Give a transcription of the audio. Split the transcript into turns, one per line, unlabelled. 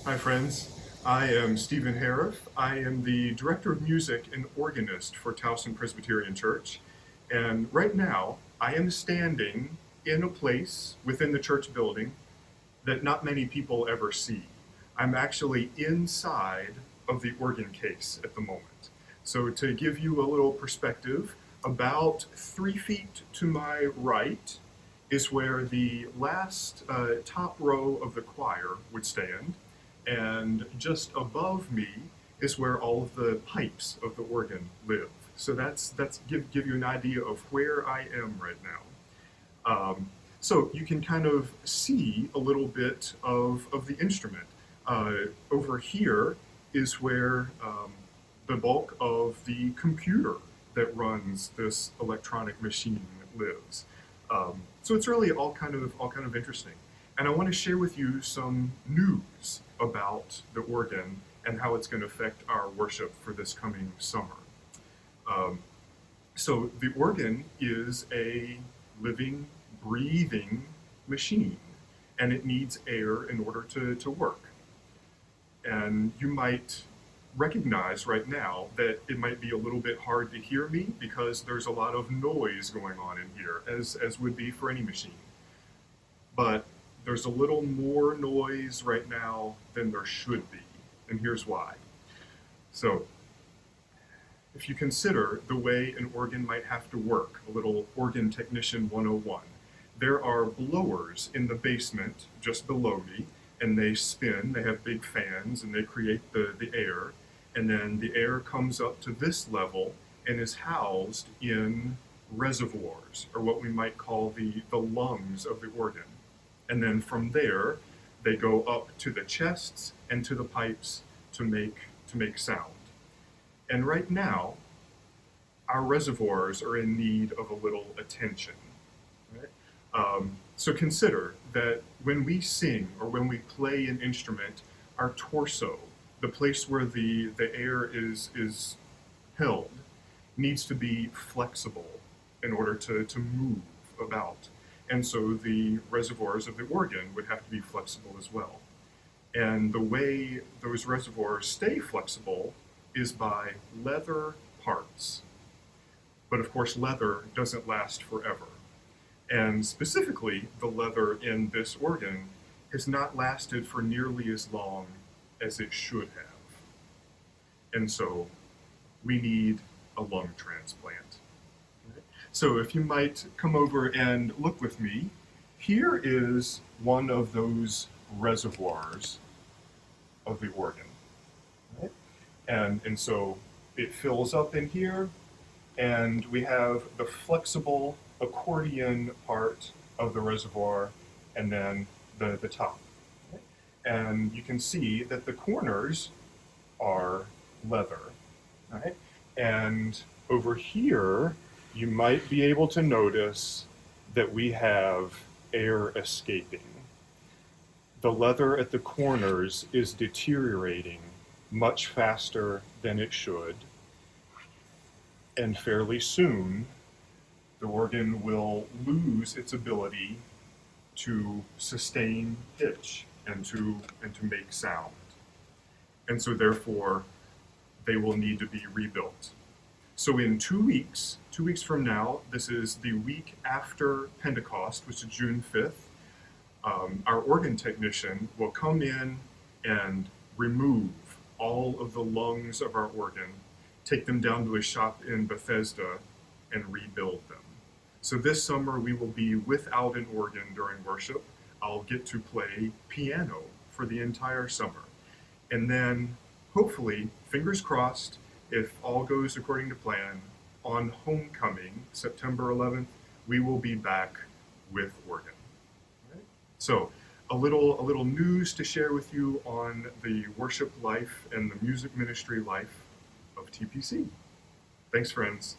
Hi, friends. I am Stephen Harouff. I am the Director of Music and Organist for Towson Presbyterian Church. And right now, I am standing in a place within the church building that not many people ever see. I'm actually inside of the organ case at the moment. So, to give you a little perspective, about 3 feet to my right is where the last top row of the choir would stand, and just above me is where all of the pipes of the organ live. So that's give you an idea of where I am right now. So you can kind of see a little bit of the instrument. Over here is where the bulk of the computer that runs this electronic machine lives. So it's really all kind of interesting. And I want to share with you some news about the organ and how it's going to affect our worship for this coming summer. Um, so the organ is a living, breathing machine, and it needs air in order to work. And you might recognize right now that it might be a little bit hard to hear me because there's a lot of noise going on in here, as would be for any machine. But there's a little more noise right now than there should be, and here's why. So, if you consider the way an organ might have to work, a little organ technician 101, there are blowers in the basement just below me, and they spin, they have big fans, and they create the air, and then the air comes up to this level and is housed in reservoirs, or what we might call the lungs of the organ. And then from there, they go up to the chests and to the pipes to make sound. And right now, our reservoirs are in need of a little attention. Right? So consider that when we sing or when we play an instrument, our torso, the place where the air is held, needs to be flexible in order to move about. And so the reservoirs of the organ would have to be flexible as well. And the way those reservoirs stay flexible is by leather parts. But of course, leather doesn't last forever. And specifically, the leather in this organ has not lasted for nearly as long as it should have. And so we need a lung transplant. So if you might come over and look with me, here is one of those reservoirs of the organ. Right? And so it fills up in here, and we have the flexible accordion part of the reservoir, and then the top. And you can see that the corners are leather. Right? And over here, you might be able to notice that we have air escaping. The leather at the corners is deteriorating much faster than it should, and fairly soon the organ will lose its ability to sustain pitch and to make sound. And so therefore they will need to be rebuilt. So in 2 weeks, 2 weeks from now, this is the week after Pentecost, which is June 5th, our organ technician will come in and remove all of the lungs of our organ, take them down to a shop in Bethesda, and rebuild them. So this summer we will be without an organ during worship. I'll get to play piano for the entire summer. And then, hopefully, fingers crossed, if all goes according to plan, on homecoming, September 11th, we will be back with organ. Right? So, a little news to share with you on the worship life and the music ministry life of TPC. Thanks, friends.